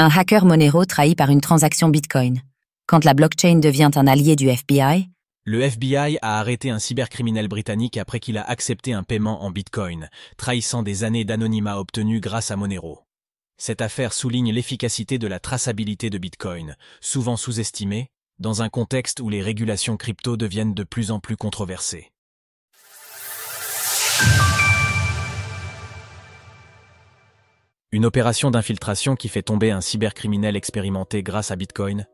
Un hacker Monero trahi par une transaction Bitcoin. Quand la blockchain devient un allié du FBI, le FBI a arrêté un cybercriminel britannique après qu'il a accepté un paiement en Bitcoin, trahissant des années d'anonymat obtenus grâce à Monero. Cette affaire souligne l'efficacité de la traçabilité de Bitcoin, souvent sous-estimée, dans un contexte où les régulations crypto deviennent de plus en plus controversées. Une opération d'infiltration qui fait tomber un cybercriminel expérimenté grâce à Bitcoin.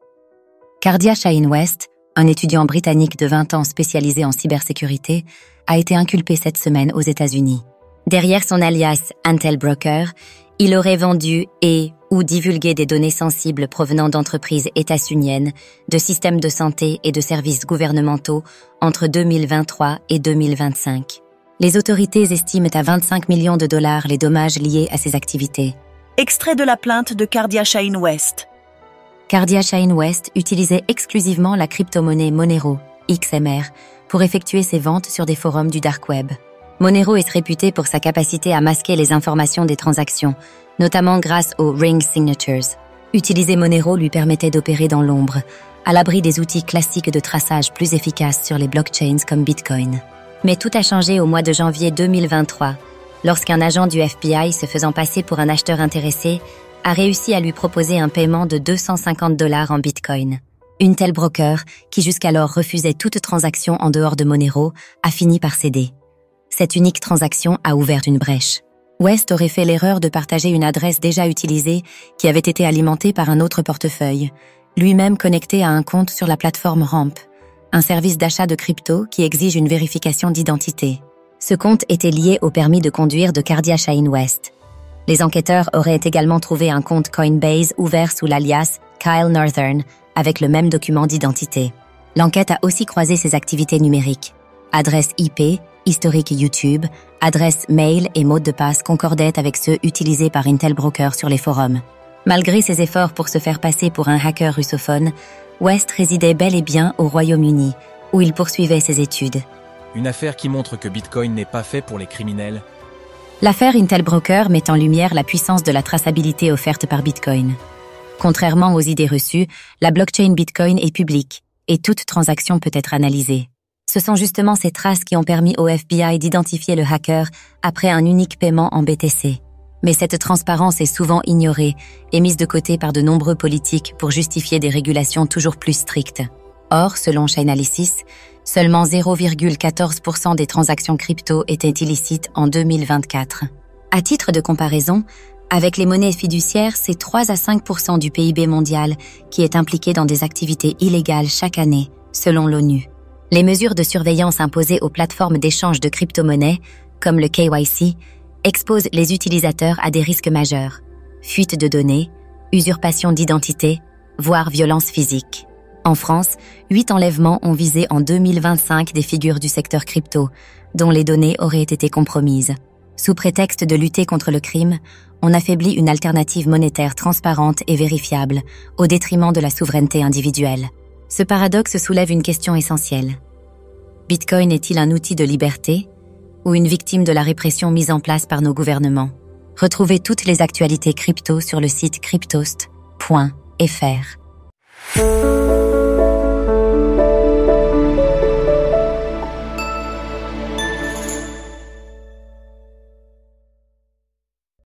Cardia Shahin West, un étudiant britannique de 20 ans spécialisé en cybersécurité, a été inculpé cette semaine aux États-Unis. Derrière son alias Intel Broker, il aurait vendu ou divulgué des données sensibles provenant d'entreprises états-uniennes, de systèmes de santé et de services gouvernementaux entre 2023 et 2025. Les autorités estiment à 25 millions de dollars les dommages liés à ces activités. Extrait de la plainte de Cardia Shahin West. Cardia Shahin West utilisait exclusivement la crypto-monnaie Monero, XMR, pour effectuer ses ventes sur des forums du dark web. Monero est réputé pour sa capacité à masquer les informations des transactions, notamment grâce aux Ring Signatures. Utiliser Monero lui permettait d'opérer dans l'ombre, à l'abri des outils classiques de traçage plus efficaces sur les blockchains comme Bitcoin. Mais tout a changé au mois de janvier 2023, lorsqu'un agent du FBI se faisant passer pour un acheteur intéressé a réussi à lui proposer un paiement de 250 $ en Bitcoin. Intel Broker, qui jusqu'alors refusait toute transaction en dehors de Monero, a fini par céder. Cette unique transaction a ouvert une brèche. West aurait fait l'erreur de partager une adresse déjà utilisée qui avait été alimentée par un autre portefeuille, lui-même connecté à un compte sur la plateforme Ramp, un service d'achat de crypto qui exige une vérification d'identité. Ce compte était lié au permis de conduire de Cardia Shahin West. Les enquêteurs auraient également trouvé un compte Coinbase ouvert sous l'alias Kyle Northern avec le même document d'identité. L'enquête a aussi croisé ses activités numériques. Adresse IP, historique YouTube, adresse mail et mot de passe concordaient avec ceux utilisés par Intel Broker sur les forums. Malgré ses efforts pour se faire passer pour un hacker russophone, West résidait bel et bien au Royaume-Uni, où il poursuivait ses études. Une affaire qui montre que Bitcoin n'est pas fait pour les criminels. L'affaire Intel Broker met en lumière la puissance de la traçabilité offerte par Bitcoin. Contrairement aux idées reçues, la blockchain Bitcoin est publique et toute transaction peut être analysée. Ce sont justement ces traces qui ont permis au FBI d'identifier le hacker après un unique paiement en BTC. Mais cette transparence est souvent ignorée et mise de côté par de nombreux politiques pour justifier des régulations toujours plus strictes. Or, selon Chainalysis, seulement 0,14% des transactions crypto étaient illicites en 2024. À titre de comparaison, avec les monnaies fiduciaires, c'est 3 à 5% du PIB mondial qui est impliqué dans des activités illégales chaque année, selon l'ONU. Les mesures de surveillance imposées aux plateformes d'échange de crypto-monnaies, comme le KYC, exposent les utilisateurs à des risques majeurs. Fuite de données, usurpation d'identité, voire violence physique. En France, 8 enlèvements ont visé en 2025 des figures du secteur crypto, dont les données auraient été compromises. Sous prétexte de lutter contre le crime, on affaiblit une alternative monétaire transparente et vérifiable, au détriment de la souveraineté individuelle. Ce paradoxe soulève une question essentielle. Bitcoin est-il un outil de liberté ou une victime de la répression mise en place par nos gouvernements? Retrouvez toutes les actualités crypto sur le site cryptost.fr.